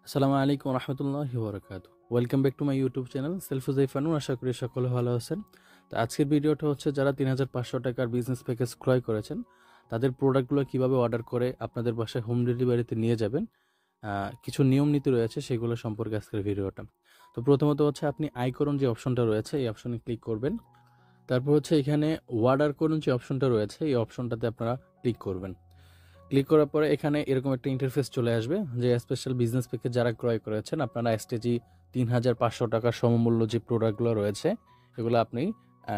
আসসালামু আলাইকুম রহমতুল্লাহি ওবরাকাতু। Welcome back to my YouTube channel self Huzaifanur. আশা করি সকলে ভালো আছেন। তো আজকের ভিডিওটা হচ্ছে যারা ৩,৫০০ টাকার বিজনেস প্যাকেজ ক্রয় করেছেন তাদের প্রোডাক্টগুলো কিভাবে অর্ডার করে আপনাদের বাসায় হোম ডেলিভারিতে নিয়ে যাবেন, কিছু নিয়ম নীতি রয়েছে সেগুলো সম্পর্কে আজকের ভিডিওটা। তো প্রথমত হচ্ছে আপনি আয় করুন যে অপশনটা রয়েছে এই অপশনে ক্লিক করবেন। তারপর হচ্ছে এখানে অর্ডার করুন যে অপশনটা রয়েছে এই অপশনটাতে আপনারা ক্লিক করবেন। ক্লিক করার পরে এখানে এরকম একটা ইন্টারফেস চলে আসবে যে স্পেশাল বিজনেস প্যাকেজ যারা ক্রয় করেছেন আপনারা এসটিজি ৩,৫০০ টাকার সমমূল্য যে প্রোডাক্টগুলো রয়েছে এগুলো আপনি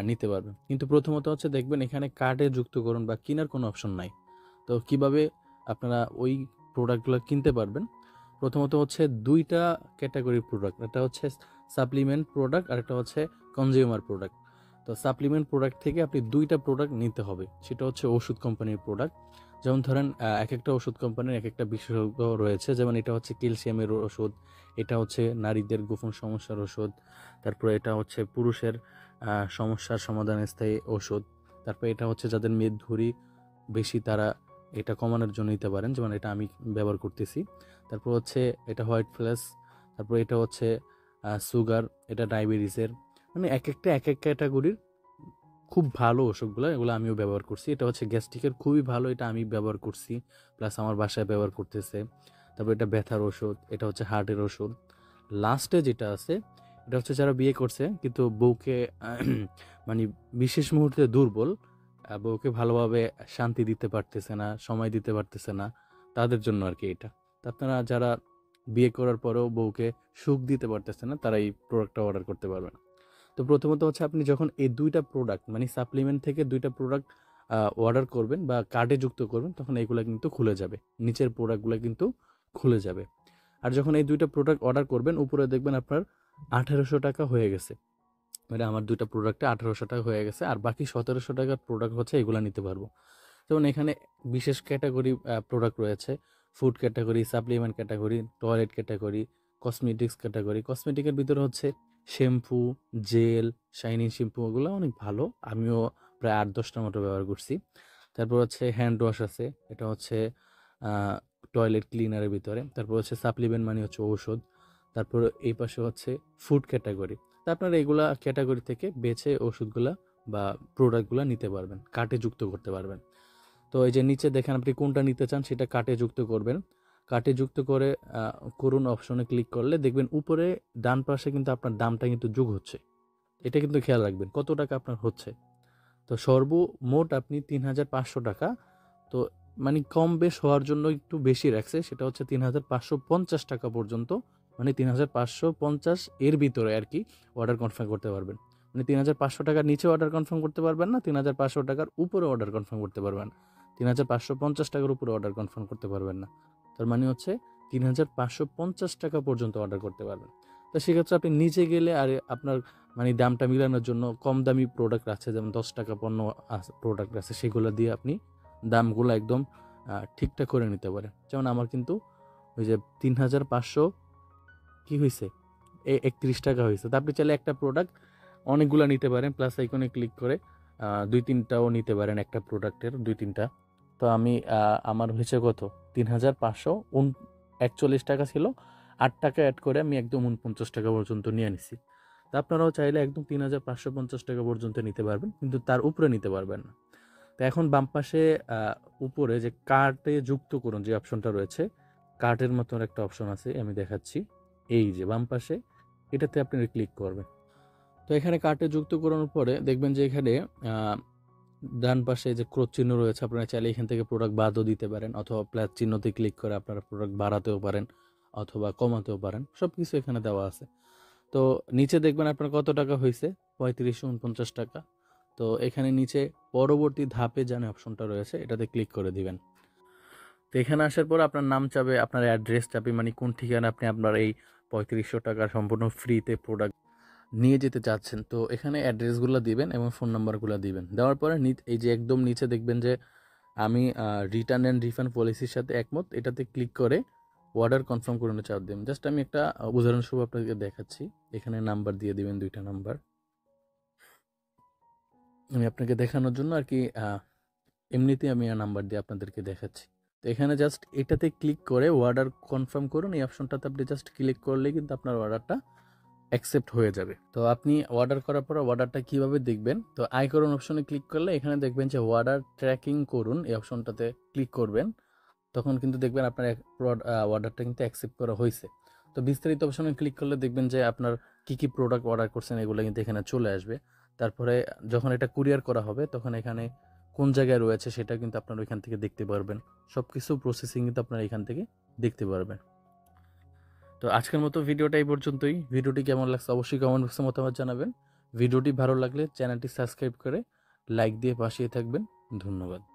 নিতে পারবেন। কিন্তু প্রথমত হচ্ছে দেখবেন এখানে কার্ডে যুক্ত করুন বা কেনার কোনো অপশন নাই। তো কিভাবে আপনারা ওই প্রোডাক্টগুলো কিনতে পারবেন? প্রথমত হচ্ছে দুইটা ক্যাটাগরির প্রোডাক্ট, একটা হচ্ছে সাপ্লিমেন্ট প্রোডাক্ট আর একটা হচ্ছে কনজিউমার প্রোডাক্ট। তো সাপ্লিমেন্ট প্রোডাক্ট থেকে আপনি দুইটা প্রোডাক্ট নিতে হবে, সেটা হচ্ছে ওষুধ কোম্পানির প্রোডাক্ট। যেমন ধরেন এক একটা ওষুধ কোম্পানির এক একটা বিশেষজ্ঞ রয়েছে, যেমন এটা হচ্ছে ক্যালসিয়ামের ওষুধ, এটা হচ্ছে নারীদের গোপন সমস্যার ওষুধ, তারপরে এটা হচ্ছে পুরুষের সমস্যার সমাধানে স্থায়ী ওষুধ, তারপরে এটা হচ্ছে যাদের মেদভুঁড়ি বেশি তারা এটা কমানোর জন্য নিতে পারেন, যেমন এটা আমি ব্যবহার করতেছি। তারপর হচ্ছে এটা হোয়াইট ফ্লাস, তারপর এটা হচ্ছে সুগার, এটা ডায়াবেটিসের, মানে এক একটা এক এক ক্যাটাগরির খুব ভালো ওষুধগুলো, এগুলো আমিও ব্যবহার করছি। এটা হচ্ছে গ্যাস্ট্রিকের খুবই ভালো, এটা আমি ব্যবহার করছি, প্লাস আমার বাসায় ব্যবহার করতেছে। তারপর এটা ব্যথার ওষুধ, এটা হচ্ছে হার্টের ওষুধ। লাস্টে যেটা আছে এটা হচ্ছে যারা বিয়ে করছে কিন্তু বউকে মানে বিশেষ মুহূর্তে দুর্বল, বউকে ভালোভাবে শান্তি দিতে পারতেছে না, সময় দিতে পারতেছে না, তাদের জন্য আর কি এটা। তো আপনারা যারা বিয়ে করার পরেও বউকে সুখ দিতে পারতেছে না তারা এই প্রোডাক্টটা অর্ডার করতে পারবেন। তো প্রথমত হচ্ছে আপনি যখন এই দুইটা প্রোডাক্ট মানে সাপ্লিমেন্ট থেকে দুইটা প্রোডাক্ট অর্ডার করবেন বা কার্ডে যুক্ত করবেন তখন এইগুলো কিন্তু খুলে যাবে, নিচের প্রোডাক্টগুলো কিন্তু খুলে যাবে। আর যখন এই দুইটা প্রোডাক্ট অর্ডার করবেন উপরে দেখবেন আপনার ১৮০০ টাকা হয়ে গেছে, মানে আমার দুইটা প্রোডাক্টে ১৮০০ টাকা হয়ে গেছে, আর বাকি ১৭০০ টাকার প্রোডাক্ট হচ্ছে এগুলো নিতে পারবো। যেমন এখানে বিশেষ ক্যাটাগরি প্রোডাক্ট রয়েছে, food category, supplement category, toilet category, cosmetics category. কসমেটিকের ভিতরে হচ্ছে শ্যাম্পু, জেল, শাইনিং শ্যাম্পু, ওগুলো অনেক ভালো, আমিও প্রায় ৮-১০টার মতো ব্যবহার করছি। তারপর হচ্ছে হ্যান্ড ওয়াশ আছে, এটা হচ্ছে টয়লেট ক্লিনারের ভিতরে। তারপর হচ্ছে সাপ্লিমেন্ট মানে হচ্ছে ঔষধ। তারপর এই পাশে হচ্ছে ফুড ক্যাটাগরি। তা আপনারা এগুলা ক্যাটাগরি থেকে বেছে ওষুধগুলা বা প্রোডাক্টগুলা নিতে পারবেন, কার্টে যুক্ত করতে পারবেন। তো এই যে নিচে দেখেন আপনি কোনটা নিতে চান সেটা কার্টে যুক্ত করবেন। কার্টে যুক্ত করে করুন অপশনে ক্লিক করলে দেখবেন উপরে ডান পাশে কিন্তু আপনার দামটা কিন্তু যোগ হচ্ছে। এটা কিন্তু খেয়াল রাখবেন কত টাকা আপনার হচ্ছে। তো সর্বমোট আপনি ৩,৫০০ টাকা, তো মানে কম বেশ হওয়ার জন্য একটু বেশি রাখছে, সেটা হচ্ছে ৩,৫৫০ টাকা পর্যন্ত, মানে ৩,৫৫০ এর ভিতরে আর কি অর্ডার কনফার্ম করতে পারবেন। মানে ৩,৫০০ টাকার নিচে অর্ডার কনফার্ম করতে পারবেন না, ৩,৫০০ টাকার উপরে অর্ডার কনফার্ম করতে পারবেন, ৩,৫৫০ টাকার উপরে অর্ডার কনফার্ম করতে পারবেন না। তার মানে হচ্ছে ৩,৫৫০ টাকা পর্যন্ত অর্ডার করতে পারবেন। তো সেক্ষেত্রে আপনি নিচে গেলে আর আপনার মানে দামটা মিলানোর জন্য কম দামি প্রোডাক্ট আছে, যেমন ১০ টাকা পণ্য প্রোডাক্ট আছে, সেগুলো দিয়ে আপনি দামগুলো একদম ঠিকঠাক করে নিতে পারেন। যেমন আমার কিন্তু ওই যে ৩,৫০০ কি হয়েছে, ৩১ টাকা হয়েছে। তো আপনি চাইলে একটা প্রোডাক্ট অনেকগুলো নিতে পারেন, প্লাস আইকনে ক্লিক করে ২-৩টাও নিতে পারেন, একটা প্রোডাক্টের ২-৩টা। তো আমি আমার হয়েছে কত, ৩,৫৪১ টাকা ছিল, ৮ টাকা অ্যাড করে আমি একদম ৪৯ টাকা পর্যন্ত নিয়ে নিছি। তা আপনারাও চাইলে একদম ৩,৫৫০ টাকা পর্যন্ত নিতে পারবেন, কিন্তু তার উপরে নিতে পারবেন না। তো এখন বাম পাশে উপরে যে কার্টে যুক্ত করুন যে অপশনটা রয়েছে, কার্টের মতন একটা অপশন আছে, আমি দেখাচ্ছি। এই যে বাম পাশে, এটাতে আপনি ক্লিক করবেন। তো এখানে কার্টে যুক্ত করানোর পরে দেখবেন যে এখানে ডান পাশে যে ক্রস চিহ্ন রয়েছে, আপনারা চাইলে এখান থেকে প্রোডাক্ট বাদও দিতে পারেন, অথবা প্লাস চিহ্নতে ক্লিক করে আপনারা প্রোডাক্ট বাড়াতেও পারেন অথবা কমাতেও পারেন, সব কিছু এখানে দেওয়া আছে। তো নিচে দেখবেন আপনার কত টাকা হয়েছে, ৩৫৪৯ টাকা। তো এখানে নিচে পরবর্তী ধাপে জানে অপশনটা রয়েছে, এটাতে ক্লিক করে দিবেন। তো এখানে আসার পর আপনার নাম চাবে, আপনার অ্যাড্রেস চাবে, মানে কোন ঠিকানা আপনি আপনার এই ৩৫০০ টাকার সম্পূর্ণ ফ্রিতে প্রোডাক্ট নিয়ে যেতে চাচ্ছেন। তো এখানে অ্যাড্রেসগুলো দিবেন এবং ফোন নাম্বারগুলো দিবেন। দেওয়ার পরে এই যে একদম নিচে দেখবেন যে আমি রিটার্ন অ্যান্ড রিফান্ড পলিসির সাথে একমত, এটাতে ক্লিক করে অর্ডার কনফার্ম করে চাপ দেবেন। জাস্ট আমি একটা উদাহরণস্বরূপ আপনাকে দেখাচ্ছি। এখানে নাম্বার দিয়ে দিবেন, ২টা নাম্বার আমি আপনাকে দেখানোর জন্য আর কি, এমনিতেই আমি নাম্বার দিয়ে আপনাদেরকে দেখাচ্ছি। তো এখানে জাস্ট এটাতে ক্লিক করে অর্ডার কনফার্ম করুন। এই অপশনটাতে আপনি জাস্ট ক্লিক করলেই কিন্তু আপনার অর্ডারটা অ্যাকসেপ্ট হয়ে যাবে। তো আপনি অর্ডার করার পর অর্ডারটা কিভাবে দেখবেন, তো আই করুন অপশনে ক্লিক করলে এখানে দেখবেন যে অর্ডার ট্র্যাকিং করুন, এই অপশনটাতে ক্লিক করবেন। তখন কিন্তু দেখবেন আপনার অর্ডারটা কিন্তু অ্যাকসেপ্ট করা হয়েছে। তো বিস্তারিত অপশনে ক্লিক করলে দেখবেন যে আপনার কী কী প্রোডাক্ট অর্ডার করছেন এগুলো কিন্তু এখানে চলে আসবে। তারপরে যখন এটা কুরিয়ার করা হবে তখন এখানে কোন জায়গায় রয়েছে সেটা কিন্তু আপনারা ওইখান থেকে দেখতে পারবেন। সব কিছু প্রসেসিং কিন্তু আপনারা এখান থেকে দেখতে পারবেন। তো আজকের মতো ভিডিওটা এই পর্যন্তই। ভিডিওটি কেমন লাগছে অবশ্যই কমেন্ট বক্সে মতামত জানাবেন। ভিডিওটি ভালো লাগলে চ্যানেলটি সাবস্ক্রাইব করে লাইক দিয়ে পাশে থাকবেন। ধন্যবাদ।